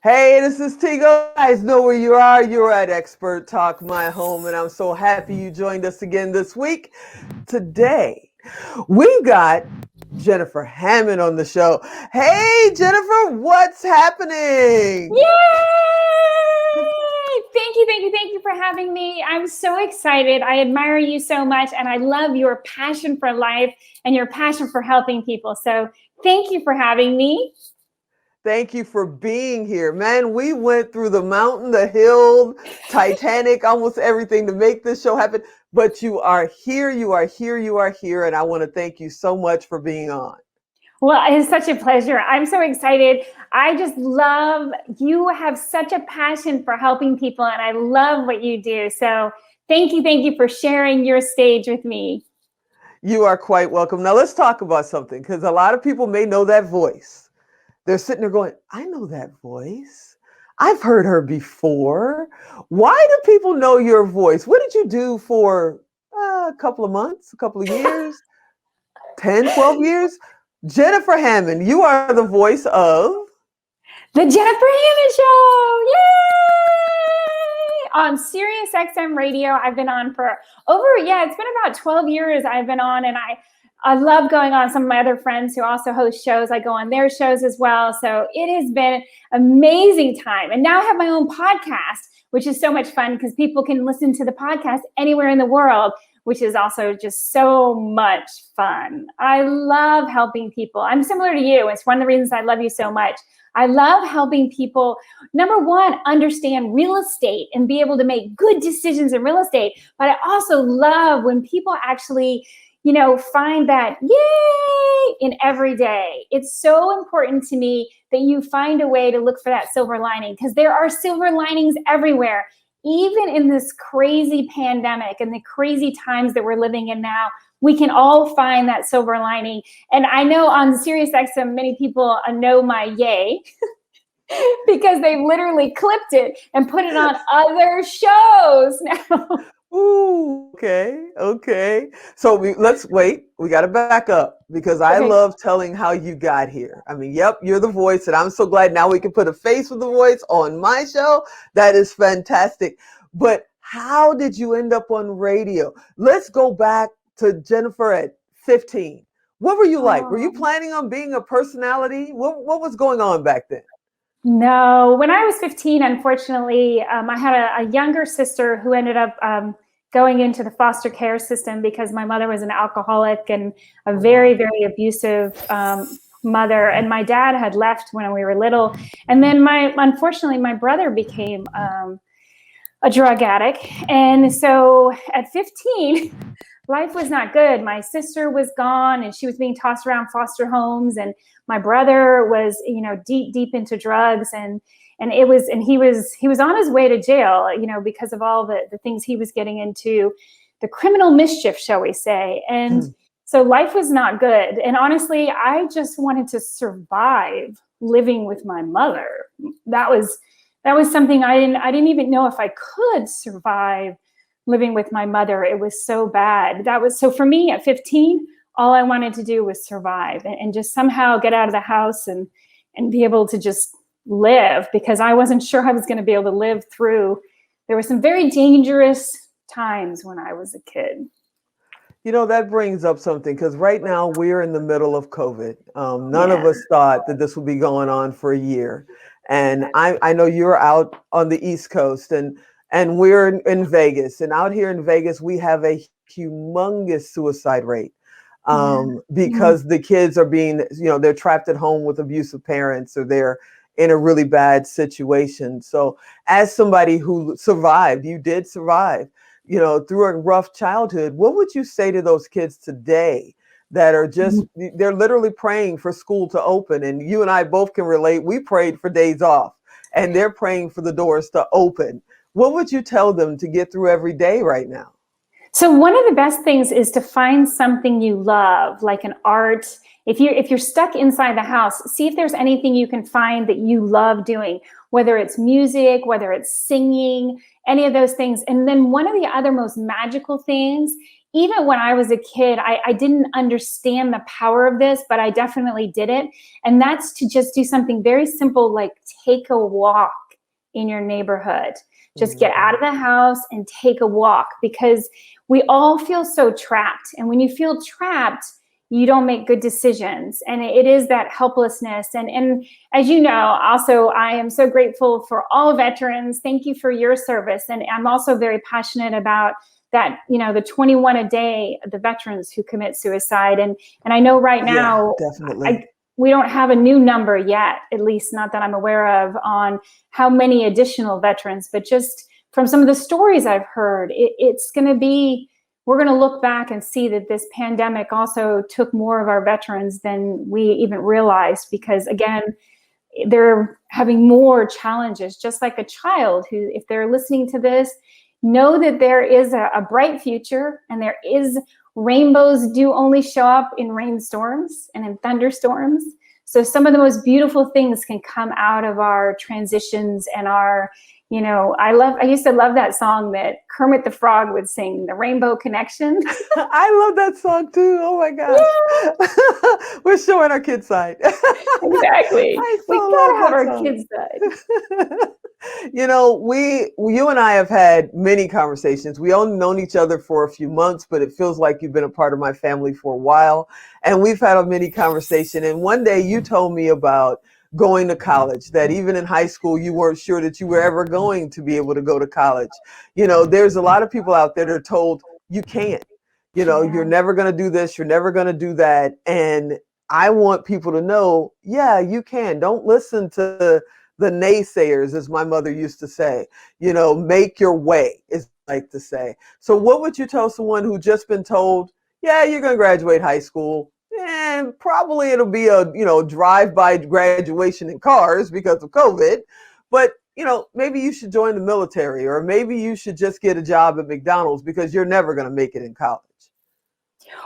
Hey, this is Tigo. You guys know where you are. You're at Expert Talk, my home, and I'm so happy you joined us again this week. Today, we got Jennifer Hammond on the show. Hey, Jennifer, what's happening? Yay! Thank you for having me. I'm so excited. I admire you so much, and I love your passion for life and your passion for helping people. So thank you for having me. Thank you for being here. Man, we went through the mountain, the hill, Titanic, almost everything to make this show happen. But you are here, you are here, you are here. And I want to thank you so much for being on. Well, it's such a pleasure. I'm so excited. I just love, you have such a passion for helping people, and I love what you do. So thank you for sharing your stage with me. You are quite welcome. Now let's talk about something, because a lot of people may know that voice. They're sitting there going, I know that voice. I've heard her before. Why do people know your voice? What did you do for a couple of months, a couple of years, 10, 12 years? Jennifer Hammond, you are the voice of The Jennifer Hammond Show. Yay! On SiriusXM radio, I've been on for it's been about 12 years I've been on, and I love going on. Some of my other friends who also host shows, I go on their shows as well. So it has been an amazing time. And now I have my own podcast, which is so much fun because people can listen to the podcast anywhere in the world, which is also just so much fun. I love helping people. I'm similar to you. It's one of the reasons I love you so much. I love helping people, number one, understand real estate and be able to make good decisions in real estate. But I also love when people actually find that yay in every day. It's so important to me that you find a way to look for that silver lining, because there are silver linings everywhere. Even in this crazy pandemic and the crazy times that we're living in now, we can all find that silver lining. And I know on SiriusXM, many people know my yay because they've literally clipped it and put it on other shows now. Ooh, okay. So let's wait. We got to back up, because I love telling how you got here. I mean, yep, you're the voice, and I'm so glad now we can put a face with the voice on my show. That is fantastic. But how did you end up on radio? Let's go back to Jennifer at 15. What were you like? Were you planning on being a personality? What was going on back then? No, when I was 15, unfortunately, I had a younger sister who ended up going into the foster care system because my mother was an alcoholic and a very, very abusive mother. And my dad had left when we were little. And then unfortunately, my brother became a drug addict. And so at 15, life was not good. My sister was gone and she was being tossed around foster homes. And my brother was, deep into drugs. And he was on his way to jail, because of all the things he was getting into, the criminal mischief, shall we say. And so life was not good. And honestly, I just wanted to survive living with my mother. That was something I didn't even know if I could survive living with my mother. It was so bad. So for me at 15, all I wanted to do was survive and just somehow get out of the house and be able to just live, because I wasn't sure I was going to be able to live through. There were some very dangerous times when I was a kid. That brings up something, because right now we're in the middle of COVID. None of us thought that this would be going on for a year. And I know you're out on the East Coast and we're in Vegas. And out here in Vegas, we have a humongous suicide rate because the kids are being, they're trapped at home with abusive parents, or they're in a really bad situation. So as somebody who survived, you did survive, through a rough childhood, what would you say to those kids today that are just, they're literally praying for school to open? And you and I both can relate. We prayed for days off and they're praying for the doors to open. What would you tell them to get through every day right now? So one of the best things is to find something you love, like an art. If you're stuck inside the house, see if there's anything you can find that you love doing, whether it's music, whether it's singing, any of those things. And then one of the other most magical things even when I was a kid, I didn't understand the power of this, but I definitely did it. And that's to just do something very simple, like take a walk in your neighborhood. Just get out of the house and take a walk, because we all feel so trapped. And when you feel trapped, you don't make good decisions. And it is that helplessness. And as you know, also, I am so grateful for all veterans. Thank you for your service. And I'm also very passionate about that, the 21 a day, the veterans who commit suicide. And I know right now, definitely. We don't have a new number yet, at least not that I'm aware of, on how many additional veterans, but just from some of the stories I've heard, it's going to be, we're going to look back and see that this pandemic also took more of our veterans than we even realized, because again, they're having more challenges, just like a child who, if they're listening to this, know that there is a bright future, and there is rainbows do only show up in rainstorms and in thunderstorms. So some of the most beautiful things can come out of our transitions and our, I used to love that song that Kermit the Frog would sing, The Rainbow Connection. I love that song too. Oh my gosh. Yeah. We're showing our kids' side. Exactly. We gotta have our kids' side. You and I have had many conversations. We only known each other for a few months, but it feels like you've been a part of my family for a while. And we've had a mini conversation. And one day you told me about going to college, that even in high school, you weren't sure that you were ever going to be able to go to college. There's a lot of people out there that are told you can't, you're never going to do this. You're never going to do that. And I want people to know, yeah, you can. Don't listen to the naysayers, as my mother used to say. Make your way, is like to say. So what would you tell someone who just been told, yeah, you're going to graduate high school, and probably it'll be a drive-by graduation in cars because of COVID, but maybe you should join the military, or maybe you should just get a job at McDonald's because you're never going to make it in college?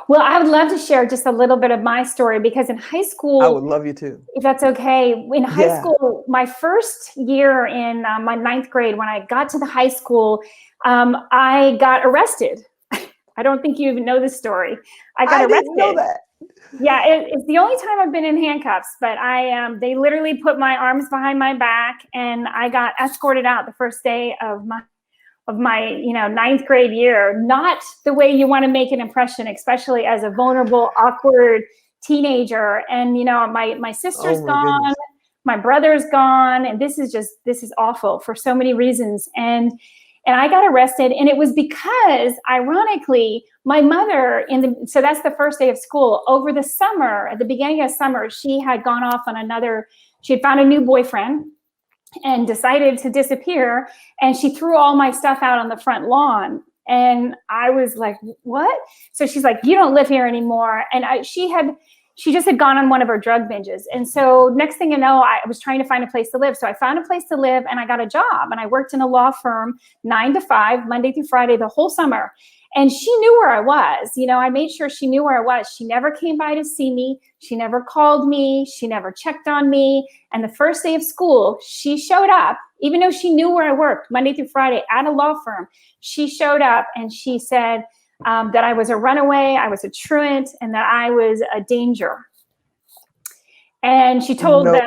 Well, I would love to share just a little bit of my story, because in high school, I would love you to. If that's okay. In high school, my first year in my 9th grade, when I got to the high school, I got arrested. I don't think you even know this story. I got arrested. Didn't know that. Yeah, it's the only time I've been in handcuffs, but they literally put my arms behind my back, and I got escorted out the first day of my 9th grade year. Not the way you want to make an impression, especially as a vulnerable, awkward teenager. And my sister's gone, goodness. My brother's gone, and this is awful for so many reasons. And I got arrested, and it was because, ironically, my mother, so that's the first day of school. Over the summer, at the beginning of summer, she had gone off on she had found a new boyfriend and decided to disappear. And she threw all my stuff out on the front lawn. And I was like, what? So she's like, you don't live here anymore. And she just had gone on one of her drug binges. And so next thing you know, I was trying to find a place to live. So I found a place to live, and I got a job, and I worked in a law firm 9 to 5, Monday through Friday, the whole summer. And she knew where I was. I made sure she knew where I was. She never came by to see me. She never called me. She never checked on me. And the first day of school, she showed up, even though she knew where I worked Monday through Friday at a law firm. She showed up, and she said that I was a runaway, I was a truant, and that I was a danger. And she told it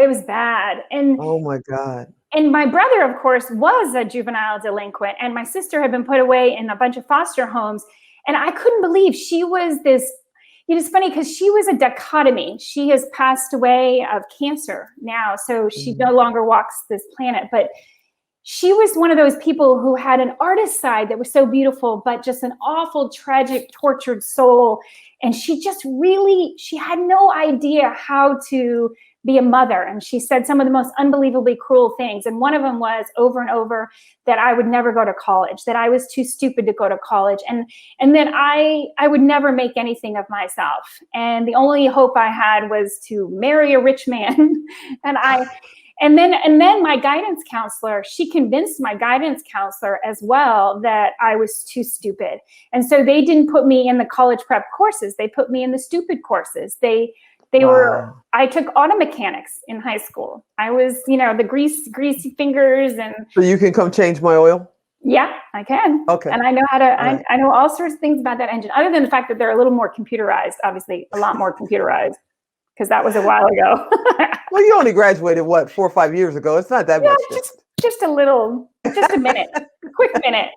was bad. And oh my God. And my brother, of course, was a juvenile delinquent, and my sister had been put away in a bunch of foster homes. And I couldn't believe she was this, it's funny because she was a dichotomy. She has passed away of cancer now, so she no longer walks this planet. But she was one of those people who had an artist side that was so beautiful, but just an awful, tragic, tortured soul. And she had no idea how to be a mother. And she said some of the most unbelievably cruel things. And one of them was over and over that I would never go to college, that I was too stupid to go to college, and that I would never make anything of myself. And the only hope I had was to marry a rich man. And then my guidance counselor, she convinced my guidance counselor as well that I was too stupid. And so they didn't put me in the college prep courses. They put me in the stupid courses. I took auto mechanics in high school. I was, the greasy fingers. And so you can come change my oil? Yeah, I can. Okay. And I know how to, Right. I know all sorts of things about that engine, other than the fact that they're a little more computerized, obviously a lot more computerized, because that was a while ago. Well, you only graduated, what, 4 or 5 years ago? It's not that Yeah, much different. just a little, just a minute, a quick minute.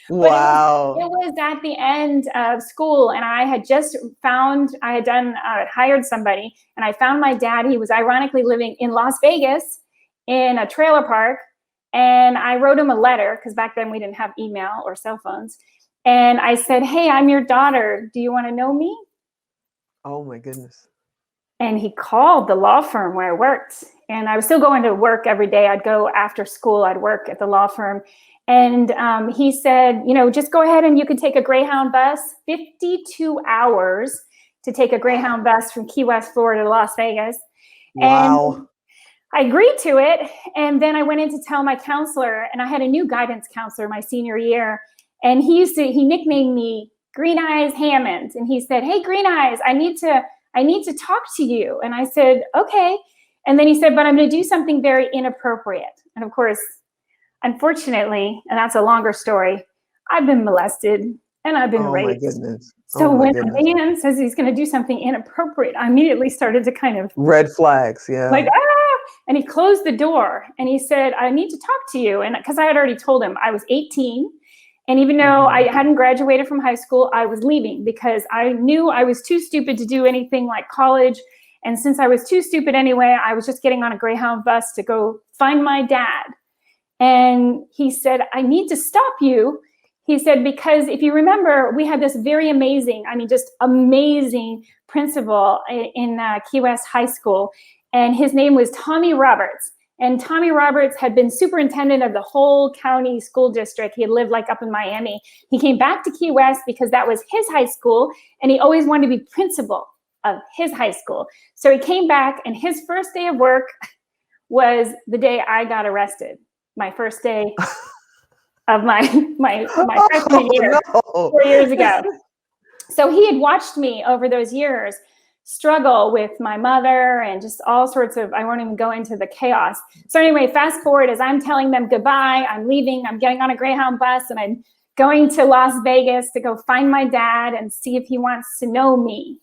But Wow. it was at the end of school, and I had just found, I had hired somebody, and I found my dad. He was ironically living in Las Vegas in a trailer park. And I wrote him a letter, because back then we didn't have email or cell phones. And I said, hey, I'm your daughter. Do you want to know me? Oh my goodness. And he called the law firm where I worked. And I was still going to work every day. I'd go after school, I'd work at the law firm. And he said, just go ahead and you can take a Greyhound bus, 52 hours to take a Greyhound bus from Key West, Florida to Las Vegas. Wow. And I agreed to it. And then I went in to tell my counselor, and I had a new guidance counselor my senior year. And he nicknamed me Green Eyes Hammond. And he said, hey, Green Eyes, I need to talk to you. And I said, okay. And then he said, but I'm going to do something very inappropriate. And of course, unfortunately, and that's a longer story, I've been molested and I've been raped. My goodness. So when a man says he's going to do something inappropriate, I immediately started to kind of red flags. Yeah. Like, and he closed the door and he said, I need to talk to you. And because I had already told him I was 18. And even though I hadn't graduated from high school, I was leaving because I knew I was too stupid to do anything like college. And since I was too stupid anyway, I was just getting on a Greyhound bus to go find my dad. And he said, I need to stop you. He said, because if you remember, we had this very amazing, just amazing principal in Key West High School. And his name was Tommy Roberts. And Tommy Roberts had been superintendent of the whole county school district. He had lived like up in Miami. He came back to Key West because that was his high school. And he always wanted to be principal of his high school. So he came back, and his first day of work was the day I got arrested. My first day of my freshman year, 4 years ago. So he had watched me over those years struggle with my mother and just all sorts of, I won't even go into the chaos. So anyway, fast forward, as I'm telling them goodbye, I'm leaving, I'm getting on a Greyhound bus, and I'm going to Las Vegas to go find my dad and see if he wants to know me.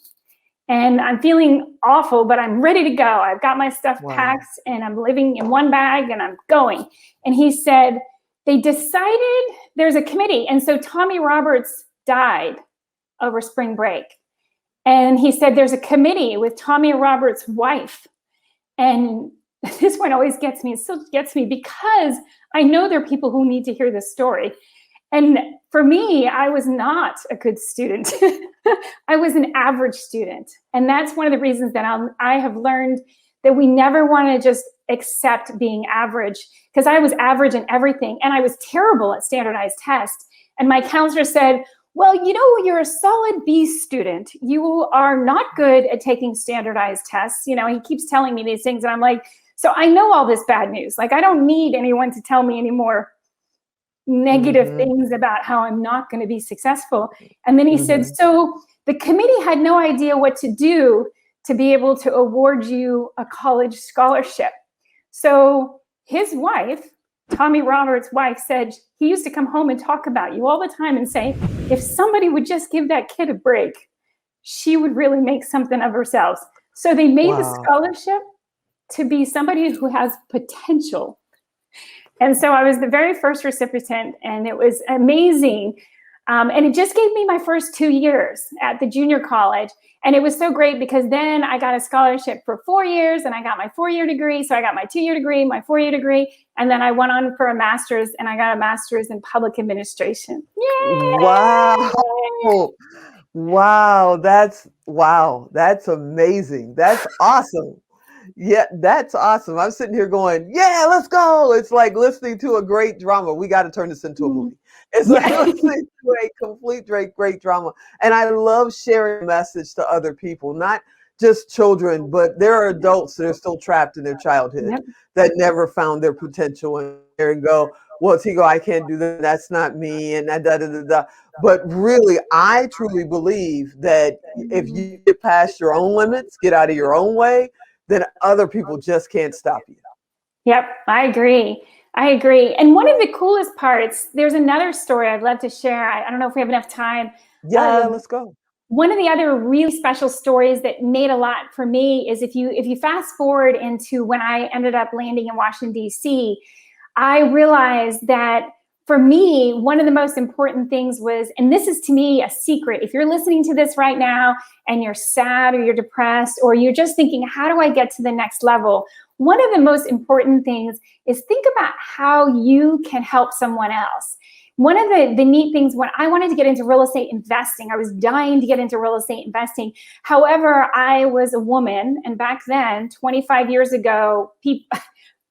And I'm feeling awful, but I'm ready to go. I've got my stuff packed, and I'm living in one bag, and I'm going. And he said, they decided there's a committee. And so Tommy Roberts died over spring break. And he said, there's a committee with Tommy Roberts' wife. And this one always gets me. It still gets me because I know there are people who need to hear this story. And for me, I was not a good student. I was an average student. And that's one of the reasons that I have learned that we never want to just accept being average, because I was average in everything. And I was terrible at standardized tests. And my counselor said, well, you're a solid B student. You are not good at taking standardized tests. He keeps telling me these things. And I'm like, so I know all this bad news. Like, I don't need anyone to tell me any more negative things about how I'm not going to be successful. And then he said, so the committee had no idea what to do to be able to award you a college scholarship. So his wife, Tommy Roberts' wife, said he used to come home and talk about you all the time and say, if somebody would just give that kid a break, she would really make something of herself. So they made the scholarship to be somebody who has potential. And so I was the very first recipient, and it was amazing. And it just gave me my first 2 years at the junior college. And it was so great because then I got a scholarship for 4 years, and I got my 4-year degree. So I got my 2-year degree, my 4-year degree, and then I went on for a master's, and I got a master's in public administration. Yay! Wow. That's amazing. That's awesome. Yeah, that's awesome. I'm sitting here going, yeah, let's go. It's like listening to a great drama. We got to turn this into a movie. It's like listening to a complete great drama. And I love sharing a message to other people, not just children, but there are adults that are still trapped in their childhood that never found their potential and go, well, Tigo, I can't do that. That's not me. And da. But really, I truly believe that if you get past your own limits, get out of your own way, then other people just can't stop you. Yep, I agree. I agree. And one of the coolest parts, there's another story I'd love to share. I don't know if we have enough time. Yeah, let's go. One of the other really special stories that made a lot for me is if you fast forward into when I ended up landing in Washington, D.C., I realized that for me, one of the most important things was, and this is to me a secret, if you're listening to this right now and you're sad or you're depressed or you're just thinking, how do I get to the next level? One of the most important things is think about how you can help someone else. One of the neat things, when I wanted to get into real estate investing, I was dying to get into real estate investing. However, I was a woman, and back then, 25 years ago,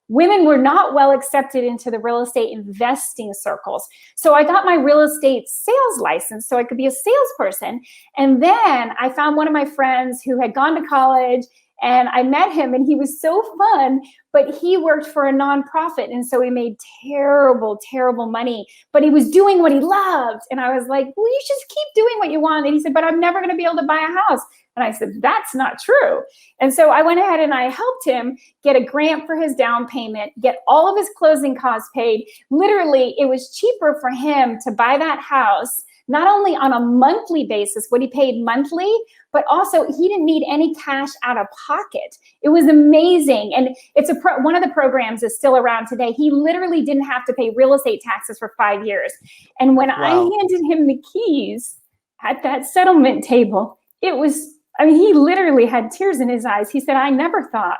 women were not well accepted into the real estate investing circles. So I got my real estate sales license so I could be a salesperson. And then I found one of my friends who had gone to college, and I met him, and he was so fun, but he worked for a nonprofit. And so he made terrible, terrible money, but he was doing what he loved. And I was like, well, you should keep doing what you want. And he said, but I'm never going to be able to buy a house. And I said, that's not true. And so I went ahead and I helped him get a grant for his down payment, get all of his closing costs paid. Literally, it was cheaper for him to buy that house, not only on a monthly basis, what he paid monthly, but also he didn't need any cash out of pocket. It was amazing. And it's one of the programs is still around today. He literally didn't have to pay real estate taxes for 5 years. And when I handed him the keys at that settlement table, he literally had tears in his eyes. He said, I never thought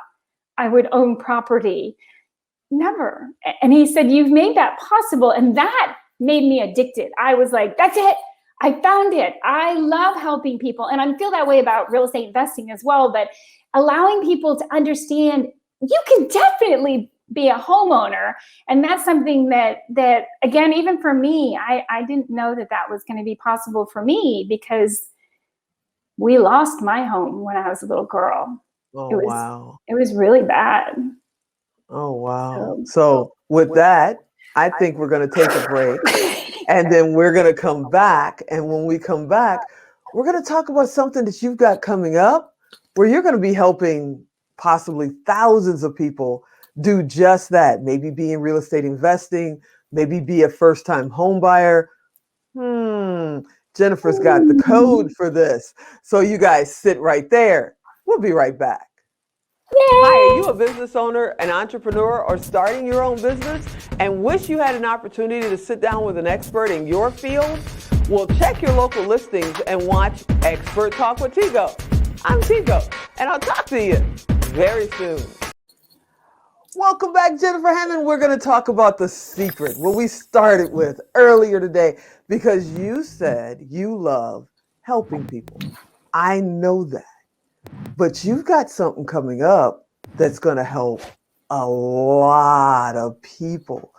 I would own property. Never. And he said, you've made that possible. And that made me addicted. I was like, that's it. I found it. I love helping people. And I feel that way about real estate investing as well, but allowing people to understand you can definitely be a homeowner. And that's something that again, even for me, I didn't know that was going to be possible for me because we lost my home when I was a little girl. Wow. It was really bad. Oh, wow. So with that, I think we're going to take a break and then we're going to come back. And when we come back, we're going to talk about something that you've got coming up where you're going to be helping possibly thousands of people do just that. Maybe be in real estate investing, maybe be a first-time home buyer. Jennifer's got the code for this. So you guys sit right there. We'll be right back. Yay! Hi, are you a business owner, an entrepreneur, or starting your own business and wish you had an opportunity to sit down with an expert in your field? Well, check your local listings and watch Expert Talk with Tigo. I'm Tigo, and I'll talk to you very soon. Welcome back, Jennifer Hammond. We're going to talk about the secret, what we started with earlier today, because you said you love helping people. I know that. But you've got something coming up that's going to help a lot of people.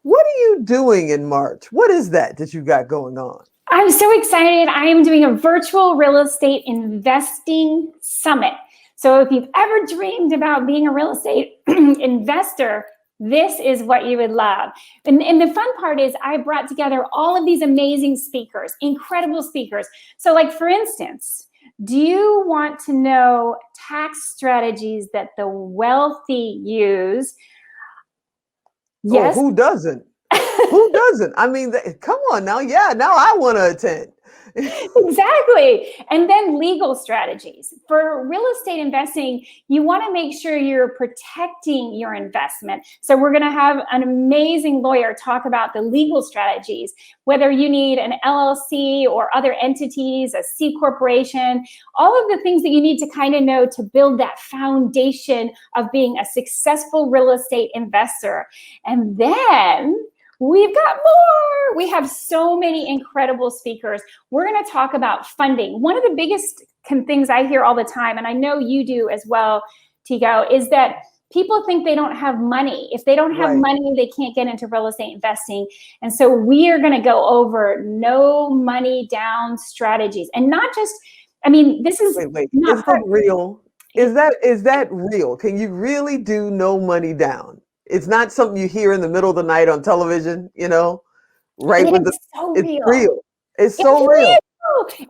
What are you doing in March? What is that you got going on? I'm so excited. I am doing a virtual real estate investing summit. So if you've ever dreamed about being a real estate investor, this is what you would love. And the fun part is I brought together all of these amazing speakers, incredible speakers. So like, for instance, do you want to know tax strategies that the wealthy use? Yes. Oh, who doesn't? Who doesn't? I mean, come on now. Yeah, now I want to attend. Exactly. And then legal strategies. For real estate investing, you want to make sure you're protecting your investment. So we're going to have an amazing lawyer talk about the legal strategies, whether you need an LLC or other entities, a C corporation, all of the things that you need to kind of know to build that foundation of being a successful real estate investor. And then we've got more. We have so many incredible speakers. We're going to talk about funding. One of the biggest things I hear all the time, and I know you do as well, Tigo, is that people think they don't have money. If they don't have money, they can't get into real estate investing. And so we are going to go over no money down strategies. And not just, I mean, this is wait. Is that real? Is that real? Can you really do no money down? It's not something you hear in the middle of the night on television, you know, right? It's so it's real. real. It's so real.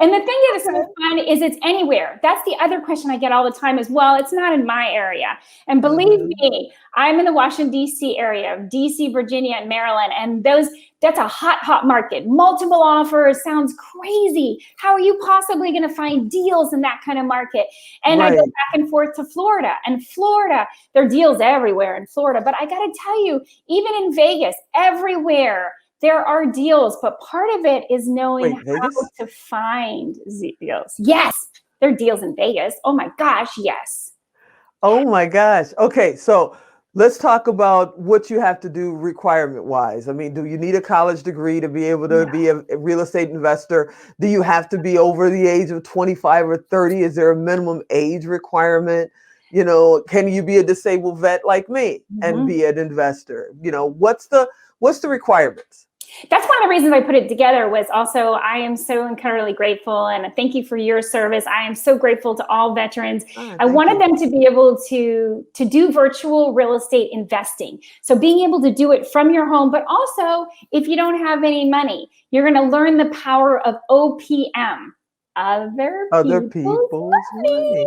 And the thing that is so fun is it's anywhere. That's the other question I get all the time as well. It's not in my area. And believe me, I'm in the Washington, D.C. area, D.C., Virginia, and Maryland. And that's a hot market. Multiple offers sounds crazy. How are you possibly going to find deals in that kind of market? And I go back and forth to Florida. And Florida, there are deals everywhere in Florida. But I got to tell you, even in Vegas, everywhere, there are deals, but part of it is knowing how to find deals. Yes, there are deals in Vegas. Oh my gosh, yes. Oh my gosh. Okay, so let's talk about what you have to do requirement-wise. I mean, do you need a college degree to be able to be a real estate investor? Do you have to be over the age of 25 or 30? Is there a minimum age requirement? You know, can you be a disabled vet like me and be an investor? You know, what's the requirements? That's one of the reasons I put it together was also I am so incredibly grateful and thank you for your service. I am so grateful to all veterans. I wanted them to be able to do virtual real estate investing. So being able to do it from your home, but also if you don't have any money, you're going to learn the power of OPM. Other people's money.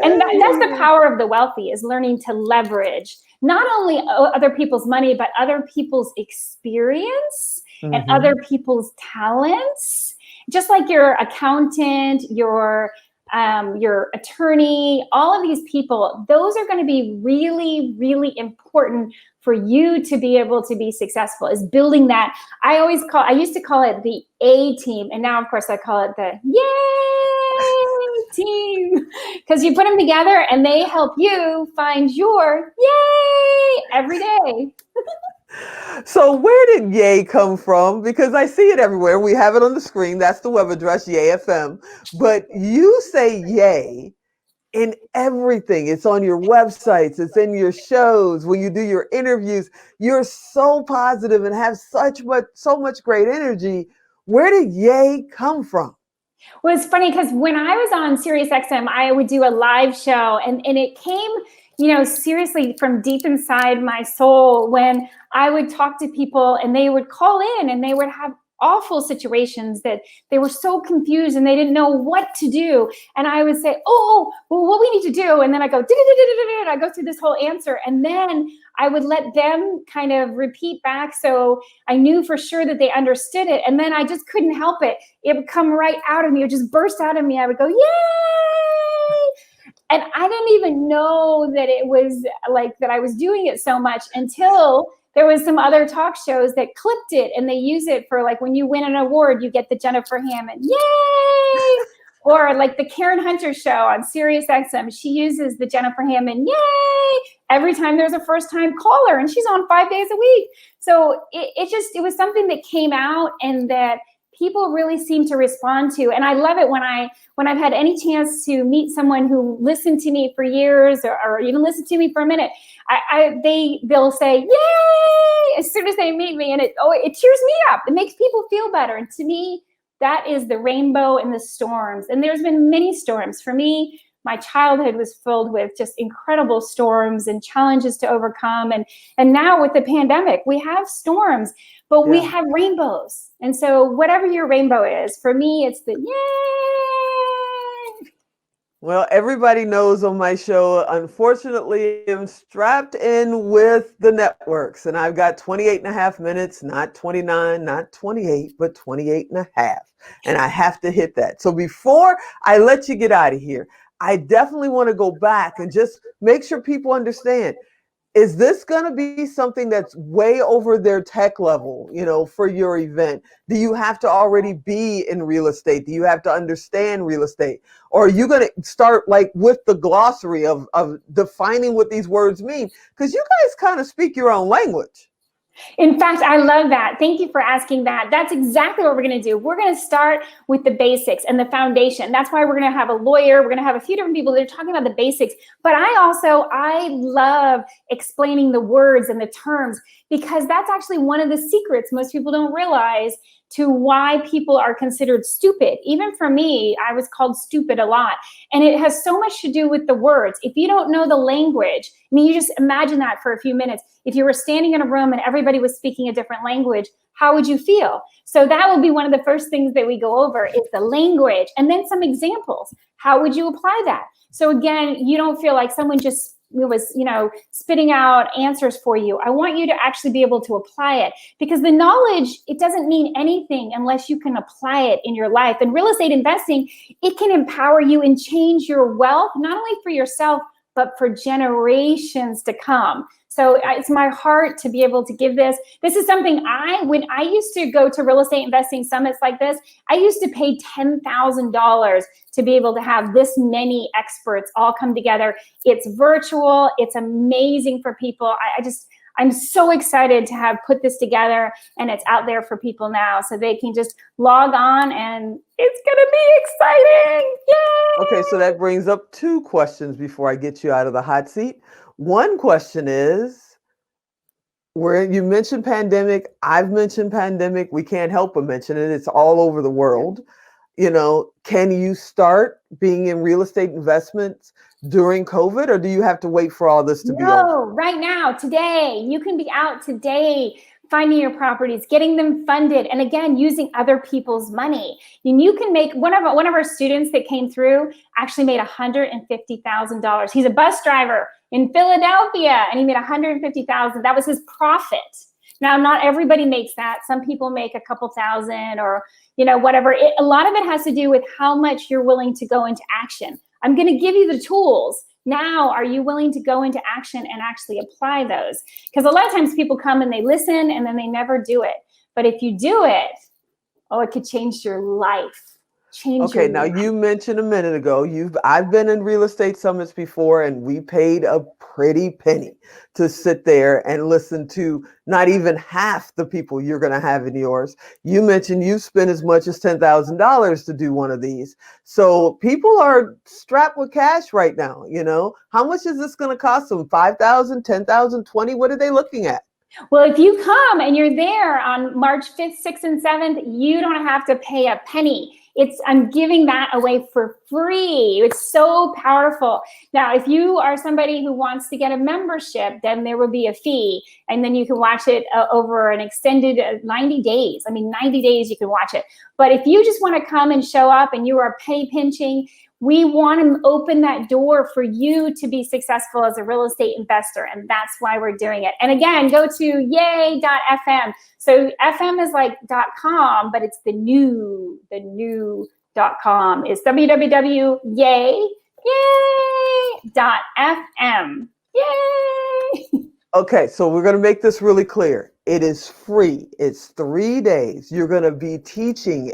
And that's the power of the wealthy, is learning to leverage not only other people's money, but other people's experience and other people's talents. Just like your accountant, your attorney, all of these people, those are going to be really, really important for you to be able to be successful, is building that. I used to call it the A team. And now, of course, I call it the Yay team, because you put them together and they help you find your Yay every day. So where did Yay come from? Because I see it everywhere. We have it on the screen. That's the web address, Yay FM. But you say Yay in everything. It's on your websites. It's in your shows. When you do your interviews, you're so positive and have so much great energy. Where did Yay come from? Well, it's funny because when I was on SiriusXM, I would do a live show and it came, seriously from deep inside my soul when I would talk to people and they would call in and they would have awful situations that they were so confused and they didn't know what to do. And I would say, well, what we need to do. And then I go, I go through this whole answer. And then I would let them kind of repeat back. So I knew for sure that they understood it. And then I just couldn't help it. It would come right out of me. It would just burst out of me. I would go, yay! And I didn't even know that it was like that I was doing it so much until there was some other talk shows that clipped it and they use it for like when you win an award, you get the Jennifer Hammond, yay! Or like the Karen Hunter show on SiriusXM, she uses the Jennifer Hammond, yay! Every time there's a first time caller and she's on 5 days a week. So it was something that came out and that people really seem to respond to. And I love it when I've had any chance to meet someone who listened to me for years or even listened to me for a minute, they'll say, yay, as soon as they meet me. And it cheers me up. It makes people feel better. And to me, that is the rainbow in the storms. And there's been many storms. For me, my childhood was filled with just incredible storms and challenges to overcome. And now with the pandemic, we have storms, but we have rainbows. And so whatever your rainbow is, for me, it's the yay. Well, everybody knows on my show, unfortunately, I'm strapped in with the networks and I've got 28 and a half minutes, not 29, not 28, but 28 and a half. And I have to hit that. So before I let you get out of here, I definitely want to go back and just make sure people understand, is this going to be something that's way over their tech level, for your event? Do you have to already be in real estate? Do you have to understand real estate? Or are you going to start like with the glossary of defining what these words mean? Because you guys kind of speak your own language. In fact, I love that. Thank you for asking that. That's exactly what we're going to do. We're going to start with the basics and the foundation. That's why we're going to have a lawyer. We're going to have a few different people that are talking about the basics. But I love explaining the words and the terms, because that's actually one of the secrets most people don't realize to why people are considered stupid. Even for me, I was called stupid a lot. And it has so much to do with the words. If you don't know the language, you just imagine that for a few minutes. If you were standing in a room and everybody was speaking a different language, how would you feel? So that will be one of the first things that we go over is the language, and then some examples. How would you apply that? So again, you don't feel like someone just was, spitting out answers for you. I want you to actually be able to apply it, because the knowledge, it doesn't mean anything unless you can apply it in your life. And real estate investing, it can empower you and change your wealth, not only for yourself, but for generations to come. So it's my heart to be able to give this. This is something when I used to go to real estate investing summits like this, I used to pay $10,000 to be able to have this many experts all come together. It's virtual. It's amazing for people. I'm so excited to have put this together, and it's out there for people now, so they can just log on, and it's gonna be exciting. Yay! Okay, so that brings up two questions before I get you out of the hot seat. One question is, where you mentioned pandemic, I've mentioned pandemic, we can't help but mention it. It's all over the world. Can you start being in real estate investments during COVID, or do you have to wait for all this to be over? No, right now, today, you can be out today finding your properties, getting them funded, and again, using other people's money. And you can make, one of our students that came through actually made $150,000. He's a bus driver in Philadelphia, and he made $150,000. That was his profit. Now, not everybody makes that. Some people make a couple thousand, or whatever. A lot of it has to do with how much you're willing to go into action. I'm going to give you the tools. Now, are you willing to go into action and actually apply those? Because a lot of times people come and they listen and then they never do it. But if you do it, it could change your life. Okay, now you mentioned a minute ago, I've been in real estate summits before, and we paid a pretty penny to sit there and listen to not even half the people you're going to have in yours. You mentioned you've spent as much as $10,000 to do one of these. So people are strapped with cash right now. How much is this going to cost them? $5,000, $10,000, $20,000? What are they looking at? Well, if you come and you're there on March 5th, 6th, and 7th, you don't have to pay a penny. I'm giving that away for free. It's so powerful. Now, if you are somebody who wants to get a membership, then there will be a fee, and then you can watch it over an extended 90 days. 90 days you can watch it. But if you just want to come and show up and you are penny pinching, we want to open that door for you to be successful as a real estate investor, and that's why we're doing it. And again, go to yay.fm. So FM is like .com, but it's the new .com is www.yay.fm. Yay! Okay, so we're going to make this really clear. It is free. It's 3 days. You're going to be teaching.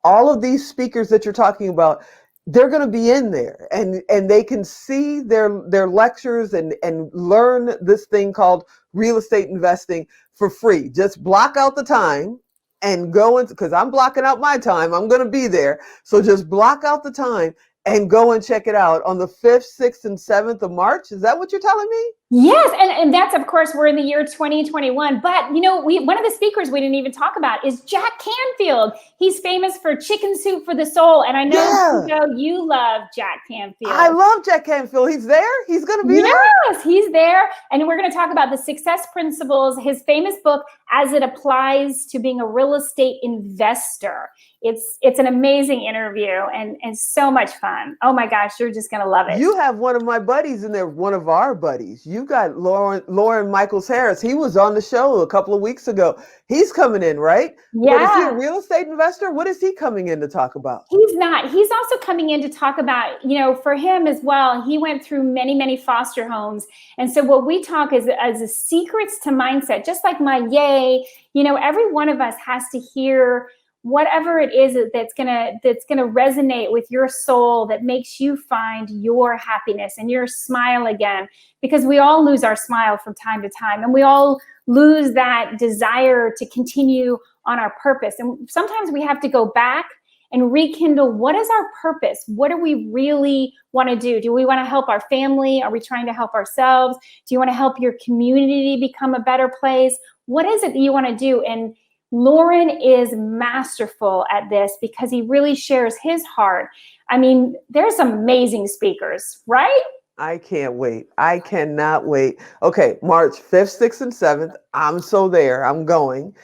All of these speakers that you're talking about, they're going to be in there, and they can see their lectures and learn this thing called real estate investing for free. Just block out the time and go in, because I'm blocking out my time. I'm going to be there. So just block out the time and go and check it out on the 5th, 6th, and 7th of March. Is that what you're telling me? Yes, and that's, of course, we're in the year 2021. But, one of the speakers we didn't even talk about is Jack Canfield. He's famous for Chicken Soup for the Soul. And I know, you love Jack Canfield. I love Jack Canfield. He's there? He's going to be there? Yes, he's there. And we're going to talk about the success principles, his famous book, as it applies to being a real estate investor. It's an amazing interview and so much fun. Oh my gosh, you're just gonna love it. You have one of my buddies in there, one of our buddies. You got Lauren Michaels Harris. He was on the show a couple of weeks ago. He's coming in, right? Yeah. But is he a real estate investor? What is he coming in to talk about? He's not. He's also coming in to talk about, for him as well, he went through many, many foster homes. And so what we talk is as a secrets to mindset, just like my yay, every one of us has to hear whatever it is that's gonna resonate with your soul, that makes you find your happiness and your smile again, because we all lose our smile from time to time, and we all lose that desire to continue on our purpose. And sometimes we have to go back and rekindle, what is our purpose? What do we really want to do? Do we want to help our family? Are we trying to help ourselves? Do you want to help your community become a better place? What is it that you want to do? And Lauren is masterful at this, because he really shares his heart. There's amazing speakers, right? I can't wait. I cannot wait. Okay, March 5th, 6th, and 7th. I'm so there. I'm going.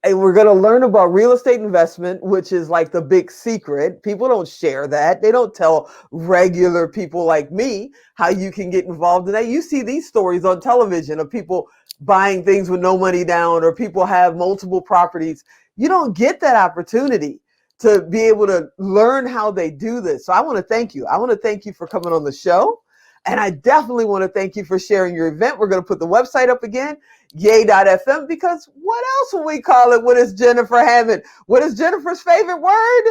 And we're going to learn about real estate investment, which is like the big secret. People don't share that. They don't tell regular people like me how you can get involved in that. You see these stories on television of people buying things with no money down, or people have multiple properties. You don't get that opportunity to be able to learn how they do this. So I want to thank you. I want to thank you for coming on the show. And I definitely want to thank you for sharing your event. We're going to put the website up again, yay.fm, because what else will we call it when it's Jennifer Hammond? What is Jennifer's favorite word?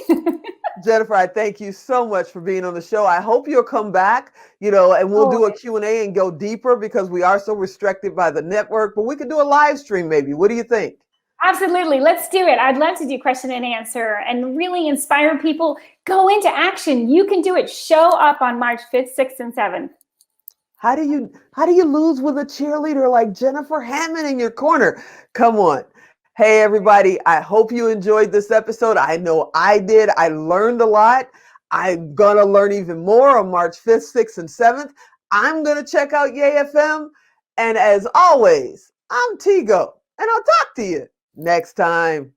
Yay! Jennifer, I thank you so much for being on the show. I hope you'll come back, and we'll do a Q&A and go deeper, because we are so restricted by the network, but we could do a live stream maybe. What do you think? Absolutely. Let's do it. I'd love to do question and answer and really inspire people. Go into action. You can do it. Show up on March 5th, 6th, and 7th. How do you lose with a cheerleader like Jennifer Hammond in your corner? Come on. Hey, everybody. I hope you enjoyed this episode. I know I did. I learned a lot. I'm going to learn even more on March 5th, 6th, and 7th. I'm going to check out Yay FM. And as always, I'm Tigo, and I'll talk to you next time.